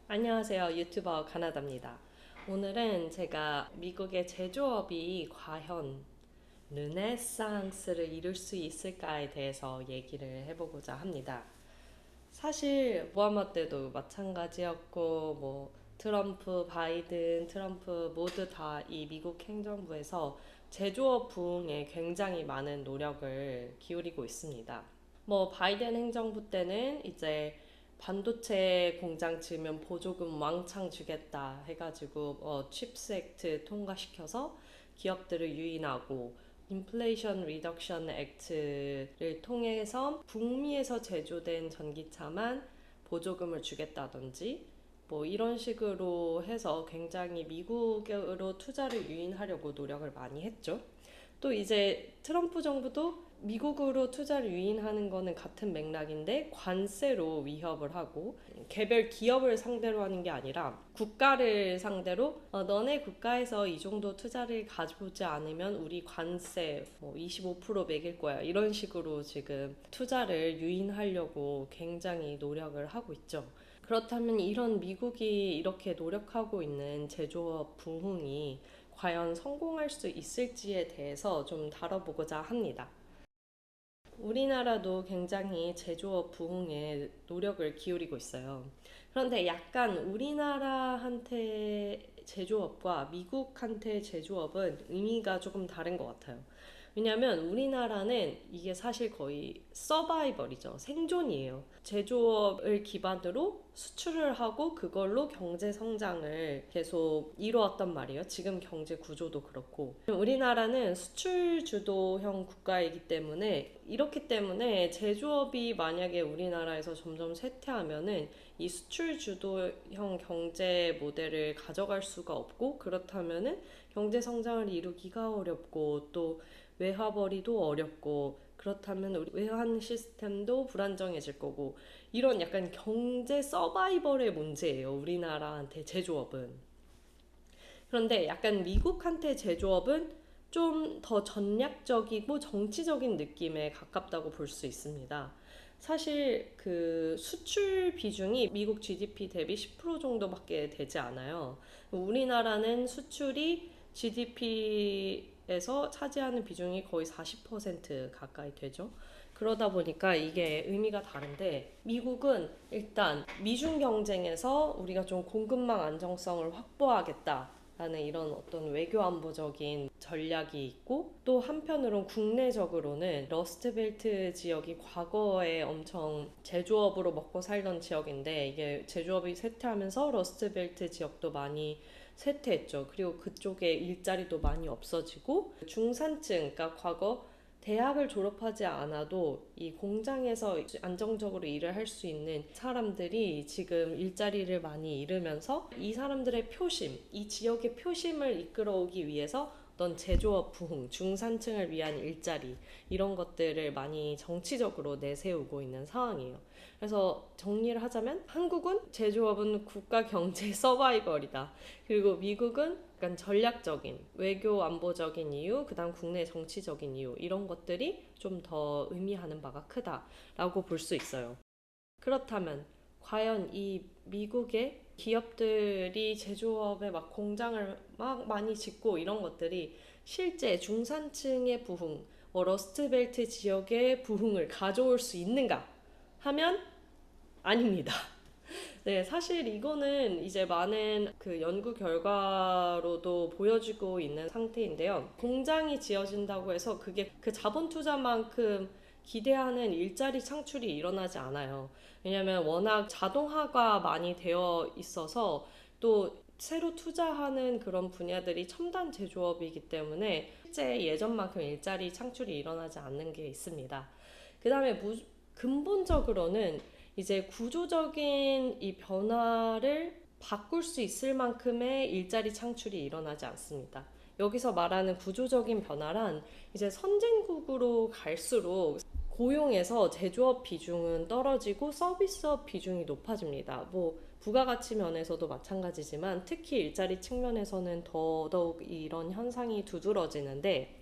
안녕하세요. 유튜버 가나다입니다. 오늘은 제가 미국의 제조업이 과연 르네상스를 이룰 수 있을까에 대해서 얘기를 해보고자 합니다. 사실 오바마 때도 마찬가지였고 트럼프, 바이든, 트럼프 모두 다 이 미국 행정부에서 제조업 부흥에 굉장히 많은 노력을 기울이고 있습니다. 바이든 행정부 때는 이제 반도체 공장 지으면 보조금 왕창 주겠다 해가지고 칩스 액트 통과시켜서 기업들을 유인하고 인플레이션 리덕션 액트를 통해서 북미에서 제조된 전기차만 보조금을 주겠다든지 이런 식으로 해서 굉장히 미국으로 투자를 유인하려고 노력을 많이 했죠. 또 이제 트럼프 정부도 미국으로 투자를 유인하는 거는 같은 맥락인데 관세로 위협을 하고 개별 기업을 상대로 하는 게 아니라 국가를 상대로 너네 국가에서 이 정도 투자를 가져오지 않으면 우리 관세 25% 매길 거야 이런 식으로 지금 투자를 유인하려고 굉장히 노력을 하고 있죠. 그렇다면 이런 미국이 이렇게 노력하고 있는 제조업 부흥이 과연 성공할 수 있을지에 대해서 좀 다뤄보고자 합니다. 우리나라도 굉장히 제조업 부흥에 노력을 기울이고 있어요. 그런데 약간 우리나라한테 제조업과 미국한테 제조업은 의미가 조금 다른 것 같아요. 왜냐면 우리나라는 이게 사실 거의 서바이벌이죠. 생존이에요. 제조업을 기반으로 수출을 하고 그걸로 경제 성장을 계속 이루었단 말이에요. 지금 경제 구조도 그렇고. 우리나라는 수출 주도형 국가이기 때문에 이렇기 때문에 제조업이 만약에 우리나라에서 점점 쇠퇴하면은 이 수출 주도형 경제 모델을 가져갈 수가 없고 그렇다면은 경제 성장을 이루기가 어렵고 또 외화벌이도 어렵고 그렇다면 우리 외환 시스템도 불안정해질 거고 이런 약간 경제 서바이벌의 문제예요. 우리나라한테 제조업은. 그런데 약간 미국한테 제조업은 좀 더 전략적이고 정치적인 느낌에 가깝다고 볼 수 있습니다. 사실 그 수출 비중이 미국 GDP 대비 10% 정도밖에 되지 않아요. 우리나라는 수출이 GDP에서 차지하는 비중이 거의 40% 가까이 되죠. 그러다 보니까 이게 의미가 다른데 미국은 일단 미중 경쟁에서 우리가 좀 공급망 안정성을 확보하겠다. 라는 이런 어떤 외교 안보적인 전략이 있고 또 한편으론 국내적으로는 러스트벨트 지역이 과거에 엄청 제조업으로 먹고 살던 지역인데 이게 제조업이 쇠퇴하면서 러스트벨트 지역도 많이 쇠퇴했죠. 그리고 그쪽에 일자리도 많이 없어지고 중산층, 그러니까 과거 대학을 졸업하지 않아도 이 공장에서 안정적으로 일을 할 수 있는 사람들이 지금 일자리를 많이 잃으면서 이 사람들의 표심, 이 지역의 표심을 이끌어오기 위해서 어떤 제조업 부흥, 중산층을 위한 일자리 이런 것들을 많이 정치적으로 내세우고 있는 상황이에요. 그래서 정리를 하자면 한국은 제조업은 국가 경제 서바이벌이다. 그리고 미국은 약간 전략적인 외교 안보적인 이유, 그다음 국내 정치적인 이유 이런 것들이 좀 더 의미하는 바가 크다라고 볼 수 있어요. 그렇다면 과연 이 미국의 기업들이 제조업에 막 공장을 막 많이 짓고 이런 것들이 실제 중산층의 부흥, 러스트벨트 지역의 부흥을 가져올 수 있는가 하면 아닙니다. 네, 사실 이거는 이제 많은 그 연구 결과로도 보여지고 있는 상태인데요. 공장이 지어진다고 해서 그게 그 자본 투자만큼 기대하는 일자리 창출이 일어나지 않아요. 왜냐면 워낙 자동화가 많이 되어 있어서 또 새로 투자하는 그런 분야들이 첨단 제조업이기 때문에 실제 예전만큼 일자리 창출이 일어나지 않는 게 있습니다. 그 다음에 근본적으로는 이제 구조적인 이 변화를 바꿀 수 있을 만큼의 일자리 창출이 일어나지 않습니다. 여기서 말하는 구조적인 변화란 이제 선진국으로 갈수록 고용에서 제조업 비중은 떨어지고 서비스업 비중이 높아집니다. 부가가치 면에서도 마찬가지지만 특히 일자리 측면에서는 더더욱 이런 현상이 두드러지는데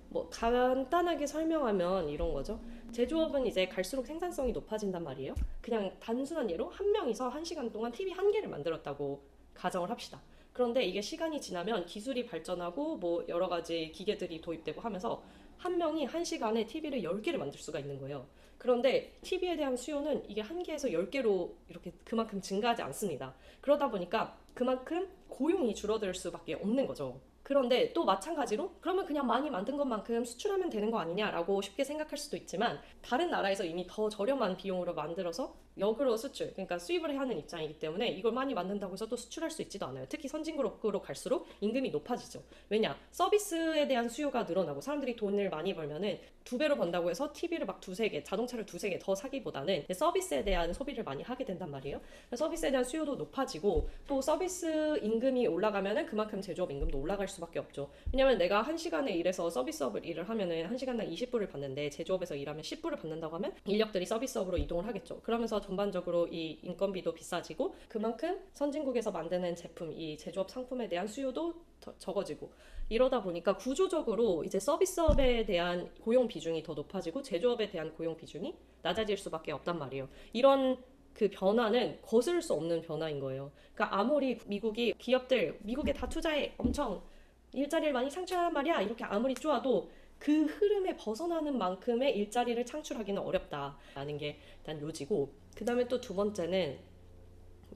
뭐 간단하게 설명하면 이런 거죠. 제조업은 이제 갈수록 생산성이 높아진단 말이에요. 그냥 단순한 예로 한 명이서 한 시간 동안 TV 한 개를 만들었다고 가정을 합시다. 그런데 이게 시간이 지나면 기술이 발전하고 뭐 여러 가지 기계들이 도입되고 하면서 한 명이 한 시간에 TV를 10개를 만들 수가 있는 거예요. 그런데 TV에 대한 수요는 이게 한 개에서 10개로 이렇게 그만큼 증가하지 않습니다. 그러다 보니까 그만큼 고용이 줄어들 수밖에 없는 거죠. 그런데 또 마찬가지로 그러면 그냥 많이 만든 것만큼 수출하면 되는 거 아니냐라고 쉽게 생각할 수도 있지만 다른 나라에서 이미 더 저렴한 비용으로 만들어서 역으로 수출, 그러니까 수입을 하는 입장이기 때문에 이걸 많이 만든다고 해서 또 수출할 수 있지도 않아요. 특히 선진국으로 갈수록 임금이 높아지죠. 왜냐? 서비스에 대한 수요가 늘어나고 사람들이 돈을 많이 벌면은 두 배로 번다고 해서 TV를 막 두세 개, 자동차를 두세 개 더 사기보다는 서비스에 대한 소비를 많이 하게 된단 말이에요. 서비스에 대한 수요도 높아지고 또 서비스 임금이 올라가면은 그만큼 제조업 임금도 올라갈 수밖에 없죠. 왜냐면 내가 한 시간에 일해서 서비스업을 일을 하면은 한 시간당 20불을 받는데 제조업에서 일하면 10불을 받는다고 하면 인력들이 서비스업으로 이동을 하겠죠. 그러면서 전반적으로 이 인건비도 비싸지고 그만큼 선진국에서 만드는 제품, 이 제조업 상품에 대한 수요도 적어지고 이러다 보니까 구조적으로 이제 서비스업에 대한 고용 비중이 더 높아지고 제조업에 대한 고용 비중이 낮아질 수밖에 없단 말이에요. 이런 그 변화는 거스를 수 없는 변화인 거예요. 그러니까 아무리 미국이 기업들 미국에 다 투자해 엄청 일자리를 많이 창출하란 말이야 이렇게 아무리 쪼아도 그 흐름에 벗어나는 만큼의 일자리를 창출하기는 어렵다라는 게 일단 요지고 그 다음에 또 두 번째는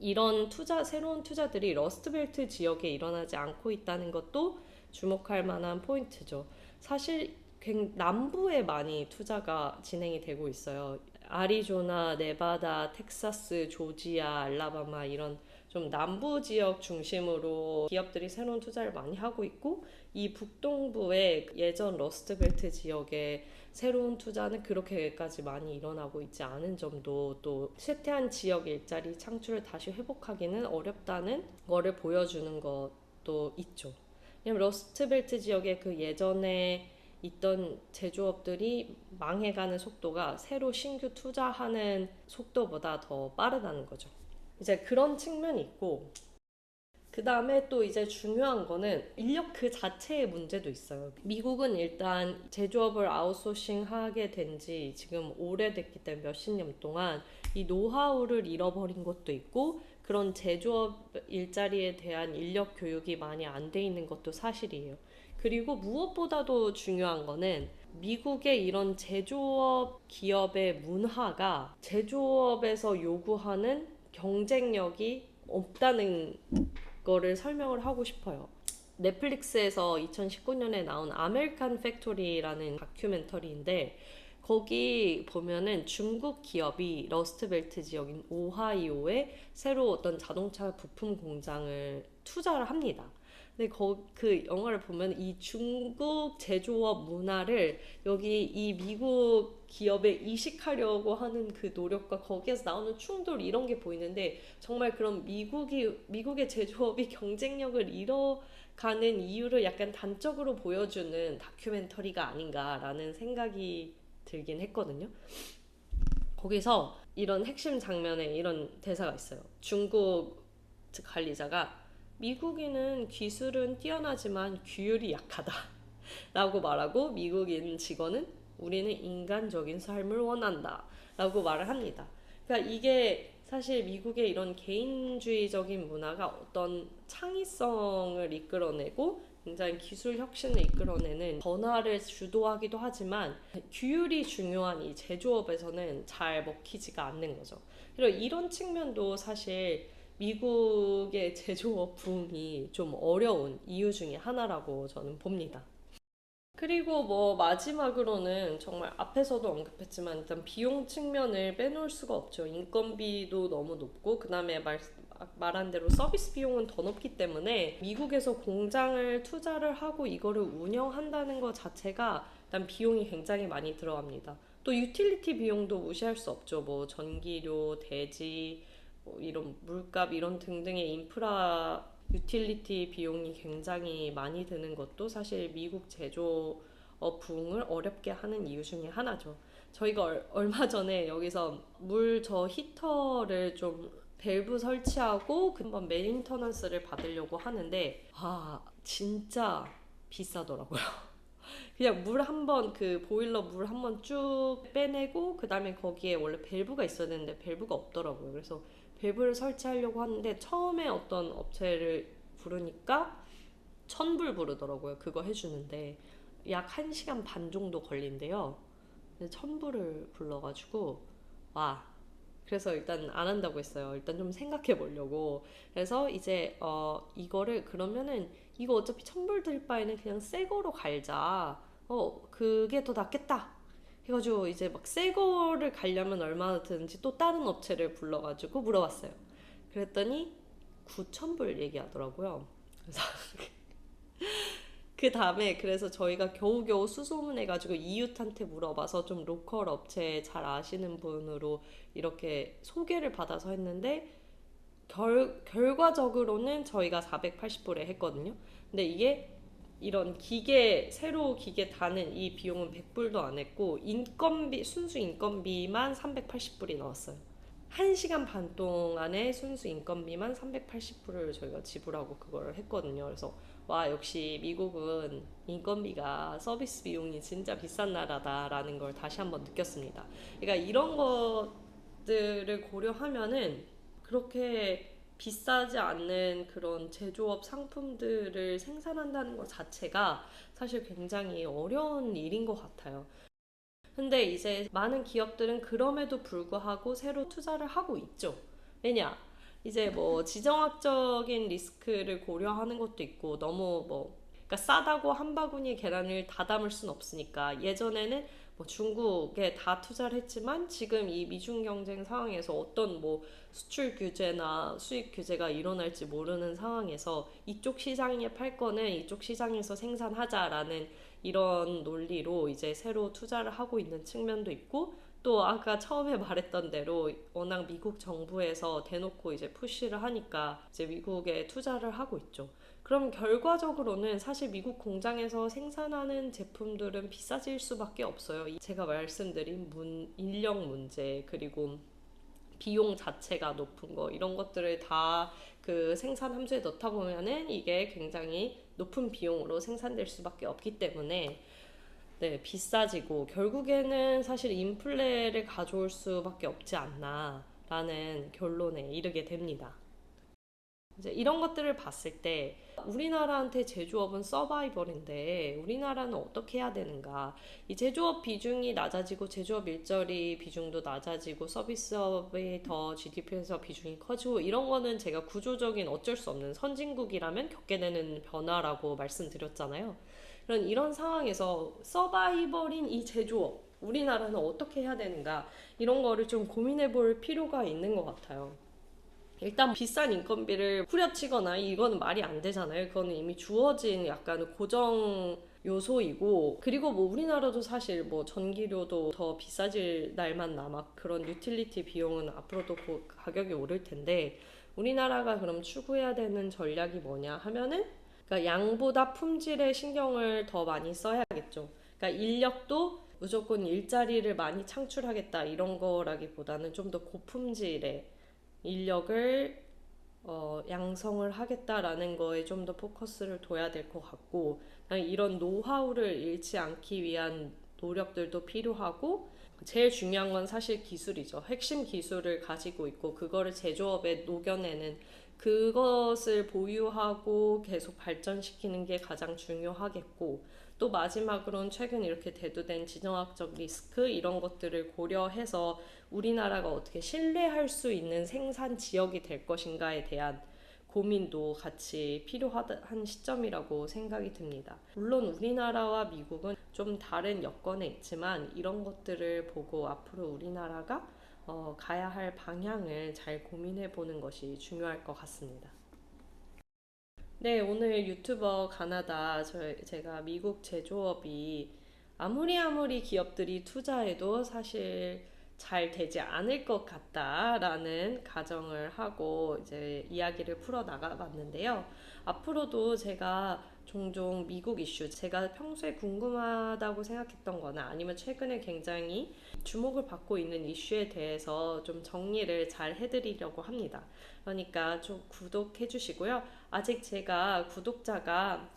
이런 새로운 투자들이 러스트벨트 지역에 일어나지 않고 있다는 것도 주목할 만한 포인트죠. 사실 남부에 많이 투자가 진행이 되고 있어요. 아리조나, 네바다, 텍사스, 조지아, 알라바마 이런 좀 남부 지역 중심으로 기업들이 새로운 투자를 많이 하고 있고 이 북동부의 예전 러스트벨트 지역에 새로운 투자는 그렇게까지 많이 일어나고 있지 않은 점도 또 쇠퇴한 지역 일자리 창출을 다시 회복하기는 어렵다는 거를 보여주는 것도 있죠. 왜냐면 러스트벨트 지역의 그 예전에 있던 제조업들이 망해가는 속도가 새로 신규 투자하는 속도보다 더 빠르다는 거죠. 이제 그런 측면이 있고 그 다음에 또 이제 중요한 거는 인력 그 자체의 문제도 있어요. 미국은 일단 제조업을 아웃소싱 하게 된 지 지금 오래됐기 때문에 몇십 년 동안 이 노하우를 잃어버린 것도 있고 그런 제조업 일자리에 대한 인력 교육이 많이 안 돼 있는 것도 사실이에요. 그리고 무엇보다도 중요한 거는 미국의 이런 제조업 기업의 문화가 제조업에서 요구하는 경쟁력이 없다는 거를 설명을 하고 싶어요. 넷플릭스에서 2019년에 나온 아메리칸 팩토리라는 다큐멘터리인데 거기 보면은 중국 기업이 러스트벨트 지역인 오하이오에 새로 어떤 자동차 부품 공장을 투자를 합니다. 근데 그 영화를 보면 이 중국 제조업 문화를 여기 이 미국 기업에 이식하려고 하는 그 노력과 거기에서 나오는 충돌 이런 게 보이는데 정말 그런 미국의 제조업이 경쟁력을 잃어가는 이유를 약간 단적으로 보여주는 다큐멘터리가 아닌가라는 생각이 들긴 했거든요. 거기서 이런 핵심 장면에 이런 대사가 있어요. 중국 관리자가 미국인은 기술은 뛰어나지만 규율이 약하다 라고 말하고 미국인 직원은 우리는 인간적인 삶을 원한다 라고 말을 합니다. 그러니까 이게 사실 미국의 이런 개인주의적인 문화가 어떤 창의성을 이끌어내고 굉장히 기술 혁신을 이끌어내는 변화를 주도하기도 하지만 규율이 중요한 이 제조업에서는 잘 먹히지가 않는 거죠. 그리고 이런 측면도 사실 미국의 제조업 부흥이 좀 어려운 이유 중에 하나라고 저는 봅니다. 그리고 뭐 마지막으로는 정말 앞에서도 언급했지만 일단 비용 측면을 빼놓을 수가 없죠. 인건비도 너무 높고 그 다음에 말한 대로 서비스 비용은 더 높기 때문에 미국에서 공장을 투자를 하고 이거를 운영한다는 것 자체가 일단 비용이 굉장히 많이 들어갑니다. 또 유틸리티 비용도 무시할 수 없죠. 뭐 전기료, 대지, 뭐 이런 물값 이런 등등의 인프라 유틸리티 비용이 굉장히 많이 드는 것도 사실 미국 제조업 부흥을 어렵게 하는 이유 중에 하나죠. 저희가 얼마 전에 여기서 물 저 히터를 좀 밸브 설치하고 한번 메인터넌스를 받으려고 하는데 진짜 비싸더라고요. 그냥 물 한 번, 그 보일러 물 한 번 쭉 빼내고 그 다음에 거기에 원래 밸브가 있어야 되는데 밸브가 없더라고요. 그래서 밸브를 설치하려고 하는데 처음에 어떤 업체를 부르니까 1000불 부르더라고요. 그거 해주는데 약 1시간 반 정도 걸린대요. 1000불을 불러가지고 와, 그래서 일단 안 한다고 했어요. 일단 좀 생각해 보려고. 그래서 이제 이거를 그러면은 이거 어차피 1000불 들 바에는 그냥 새 거로 갈자. 그게 더 낫겠다. 해가지고 이제 막 새 거를 가려면 얼마나 드는지 또 다른 업체를 불러가지고 물어봤어요. 그랬더니 9,000불 얘기하더라고요. 그래서 그 다음에 그래서 저희가 겨우겨우 수소문해가지고 이웃한테 물어봐서 좀 로컬 업체 잘 아시는 분으로 이렇게 소개를 받아서 했는데 결과적으로는 저희가 480불에 했거든요. 근데 이게 이런 새로 기계 다는 이 비용은 100불도 안 했고 순수 인건비만 380불이 나왔어요. 1시간 반 동안의 순수 인건비만 380불을 저희가 지불하고 그걸 했거든요. 그래서 와, 역시 미국은 인건비가 서비스 비용이 진짜 비싼 나라다라는 걸 다시 한번 느꼈습니다. 그러니까 이런 것들을 고려하면은 그렇게 비싸지 않는 그런 제조업 상품들을 생산한다는 것 자체가 사실 굉장히 어려운 일인 것 같아요. 근데 이제 많은 기업들은 그럼에도 불구하고 새로 투자를 하고 있죠. 왜냐? 이제 뭐 지정학적인 리스크를 고려하는 것도 있고 너무 그러니까 싸다고 한 바구니 계란을 다 담을 순 없으니까 예전에는 뭐 중국에 다 투자를 했지만 지금 이 미중 경쟁 상황에서 어떤 뭐 수출 규제나 수입 규제가 일어날지 모르는 상황에서 이쪽 시장에 팔 거는 이쪽 시장에서 생산하자라는 이런 논리로 이제 새로 투자를 하고 있는 측면도 있고 또 아까 처음에 말했던 대로 워낙 미국 정부에서 대놓고 이제 푸시를 하니까 이제 미국에 투자를 하고 있죠. 그럼 결과적으로는 사실 미국 공장에서 생산하는 제품들은 비싸질 수밖에 없어요. 제가 말씀드린 인력 문제 그리고 비용 자체가 높은 거 이런 것들을 다 그 생산 함수에 넣다 보면은 이게 굉장히 높은 비용으로 생산될 수밖에 없기 때문에 네, 비싸지고 결국에는 사실 인플레를 가져올 수밖에 없지 않나라는 결론에 이르게 됩니다. 이제 이런 것들을 봤을 때 우리나라한테 제조업은 서바이벌인데 우리나라는 어떻게 해야 되는가? 이 제조업 비중이 낮아지고 제조업 일자리 비중도 낮아지고 서비스업이 더 GDP에서 비중이 커지고 이런 거는 제가 구조적인 어쩔 수 없는 선진국이라면 겪게 되는 변화라고 말씀드렸잖아요. 이런 상황에서 서바이벌인 이 제조업 우리나라는 어떻게 해야 되는가? 이런 거를 좀 고민해 볼 필요가 있는 것 같아요. 일단 비싼 인건비를 후려치거나 이거는 말이 안 되잖아요. 그거는 이미 주어진 약간 고정 요소이고 그리고 뭐 우리나라도 사실 뭐 전기료도 더 비싸질 날만 남아 그런 유틸리티 비용은 앞으로도 가격이 오를 텐데 우리나라가 그럼 추구해야 되는 전략이 뭐냐 하면은 그러니까 양보다 품질에 신경을 더 많이 써야겠죠. 그러니까 인력도 무조건 일자리를 많이 창출하겠다 이런 거라기보다는 좀 더 고품질의 인력을 양성을 하겠다라는 거에 좀 더 포커스를 둬야 될 것 같고 이런 노하우를 잃지 않기 위한 노력들도 필요하고 제일 중요한 건 사실 기술이죠. 핵심 기술을 가지고 있고 그거를 제조업에 녹여내는 그것을 보유하고 계속 발전시키는 게 가장 중요하겠고 또 마지막으로는 최근 이렇게 대두된 지정학적 리스크 이런 것들을 고려해서 우리나라가 어떻게 신뢰할 수 있는 생산 지역이 될 것인가에 대한 고민도 같이 필요한 시점이라고 생각이 듭니다. 물론 우리나라와 미국은 좀 다른 여건에 있지만 이런 것들을 보고 앞으로 우리나라가 가야 할 방향을 잘 고민해 보는 것이 중요할 것 같습니다. 네, 오늘 유튜버 가나다 제가 미국 제조업이 아무리 기업들이 투자해도 사실 잘 되지 않을 것 같다라는 가정을 하고 이제 이야기를 풀어 나가봤는데요. 앞으로도 제가 종종 미국 이슈, 제가 평소에 궁금하다고 생각했던 거나 아니면 최근에 굉장히 주목을 받고 있는 이슈에 대해서 좀 정리를 잘 해드리려고 합니다. 그러니까 좀 구독해 주시고요. 아직 제가 구독자가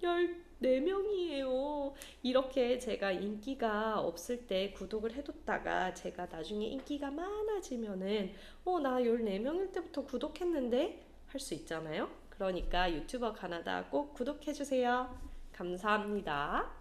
14명이에요. 이렇게 제가 인기가 없을 때 구독을 해뒀다가 제가 나중에 인기가 많아지면은 나 14명일 때부터 구독했는데 할 수 있잖아요. 그러니까 유튜버 가나다 꼭 구독해주세요. 감사합니다.